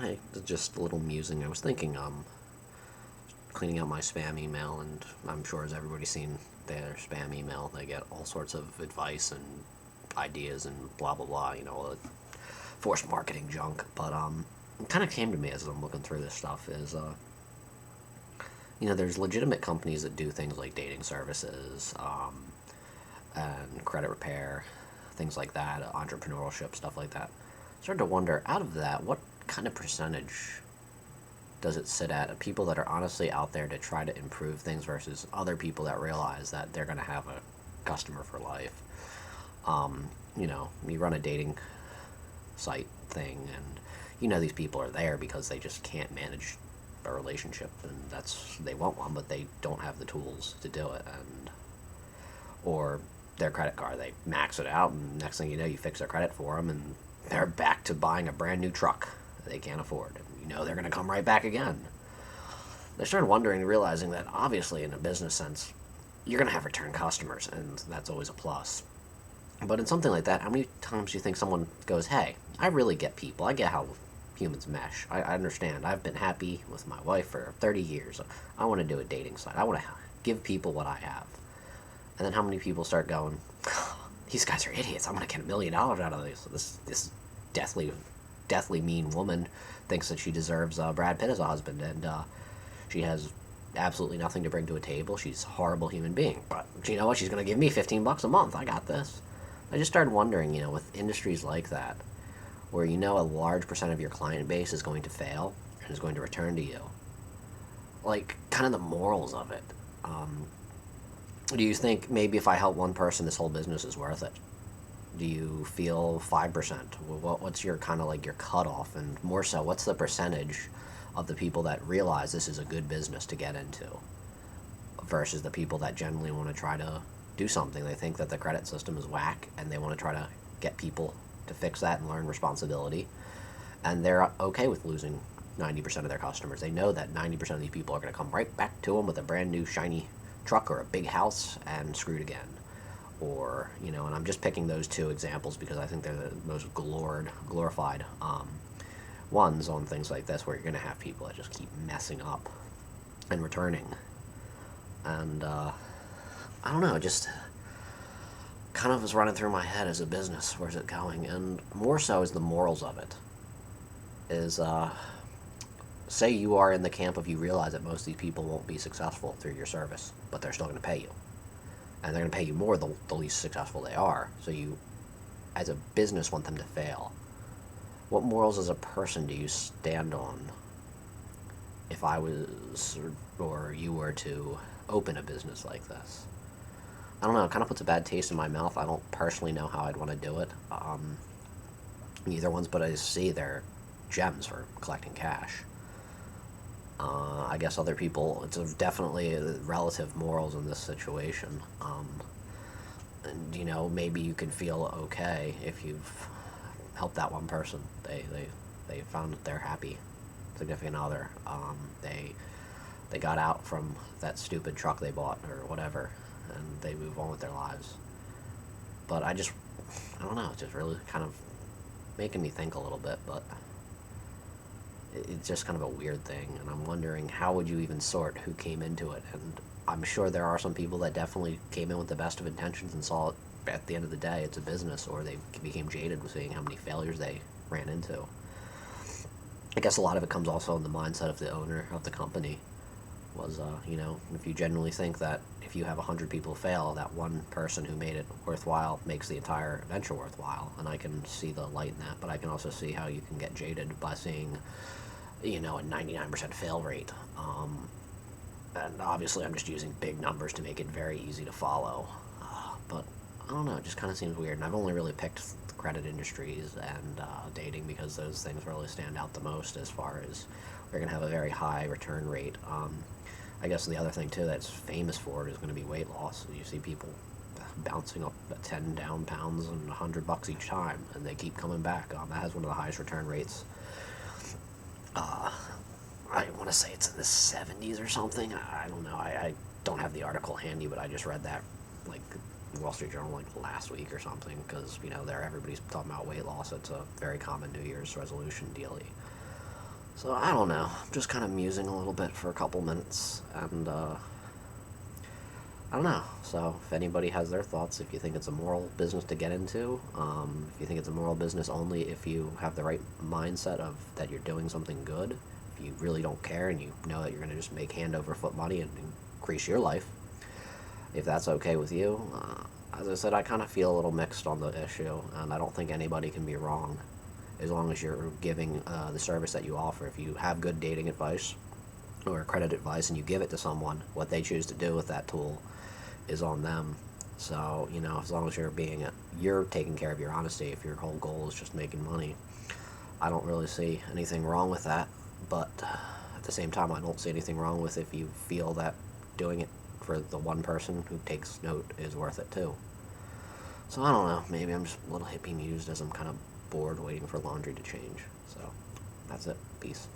Hey, just a little musing. I was thinking, cleaning out my spam email, and I'm sure as everybody's seen their spam email, they get all sorts of advice and ideas and blah blah blah. Forced marketing junk. But it kind of came to me as I'm looking through this stuff is, there's legitimate companies that do things like dating services, and credit repair, things like that, entrepreneurship stuff like that. Started to wonder, out of that, what kind of percentage does it sit at of people that are honestly out there to try to improve things versus other people that realize that they're going to have a customer for life? You run a dating site thing, and these people are there because they just can't manage a relationship, and they want one, but they don't have the tools to do it, and or their credit card, they max it out, and next thing you know, you fix their credit for them, and they're back to buying a brand new truck they can't afford. They're going to come right back again. They started wondering, realizing that obviously in a business sense, you're going to have return customers, and that's always a plus. But in something like that, how many times do you think someone goes, hey, I really get people. I get how humans mesh. I understand. I've been happy with my wife for 30 years. I want to do a dating site. I want to give people what I have. And then how many people start going, these guys are idiots. I'm going to get $1 million out of this deathly mean woman thinks that she deserves Brad Pitt as a husband, and she has absolutely nothing to bring to a table. She's a horrible human being, but you know what? She's going to give me $15 a month. I got this. I just started wondering, with industries like that, where a large percent of your client base is going to fail and is going to return to you, like kind of the morals of it. Do you think maybe if I help one person, this whole business is worth it? Do you feel 5%? What's your kind of like your cutoff? And more so, what's the percentage of the people that realize this is a good business to get into versus the people that generally want to try to do something? They think that the credit system is whack, and they want to try to get people to fix that and learn responsibility. And they're okay with losing 90% of their customers. They know that 90% of these people are going to come right back to them with a brand new shiny truck or a big house and screwed again. Or, and I'm just picking those two examples because I think they're the most glorified ones on things like this, where you're going to have people that just keep messing up and returning. And I don't know, just kind of was running through my head as a business. Where's it going? And more so is the morals of it. Is, say you are in the camp of you realize that most of these people won't be successful through your service, but they're still going to pay you. And they're going to pay you more the least successful they are. So you, as a business, want them to fail. What morals as a person do you stand on if I was, or you were to open a business like this? I don't know, it kind of puts a bad taste in my mouth. I don't personally know how I'd want to do it. Neither ones, but I see they're gems for collecting cash. I guess other people, it's definitely relative morals in this situation. And, maybe you can feel okay if you've helped that one person. They found that they're happy, significant other. They got out from that stupid truck they bought or whatever, and they move on with their lives. But I don't know, it's just really kind of making me think a little bit, but it's just kind of a weird thing, and I'm wondering how would you even sort who came into it. And I'm sure there are some people that definitely came in with the best of intentions and saw it at the end of the day it's a business, or they became jaded with seeing how many failures they ran into. I guess a lot of it comes also in the mindset of the owner of the company. Was if you genuinely think that if you have 100 people fail, that one person who made it worthwhile makes the entire venture worthwhile. And I can see the light in that, but I can also see how you can get jaded by seeing a 99% fail rate. And obviously I'm just using big numbers to make it very easy to follow. But I don't know, it just kind of seems weird. And I've only really picked the credit industries and dating because those things really stand out the most as far as we're going to have a very high return rate. I guess the other thing too that's famous for it is going to be weight loss. You see people bouncing up 10 down pounds and $100 each time, and they keep coming back. That has one of the highest return rates. I want to say it's in the 70s or something. I don't know. I don't have the article handy, but I just read that like Wall Street Journal like last week or something, because everybody's talking about weight loss. It's a very common New Year's resolution dealie. So I don't know. I'm just kind of musing a little bit for a couple minutes, and I don't know. So if anybody has their thoughts, if you think it's a moral business to get into, if you think it's a moral business only if you have the right mindset of that you're doing something good, if you really don't care and you know that you're going to just make hand over foot money and increase your life, if that's okay with you. As I said, I kind of feel a little mixed on the issue, and I don't think anybody can be wrong as long as you're giving the service that you offer. If you have good dating advice or credit advice and you give it to someone, what they choose to do with that tool is on them. So, as long as you're taking care of your honesty, if your whole goal is just making money, I don't really see anything wrong with that. But at the same time, I don't see anything wrong with if you feel that doing it for the one person who takes note is worth it too. So I don't know, maybe I'm just a little hippie mused as I'm kind of bored waiting for laundry to change. So that's it. Peace.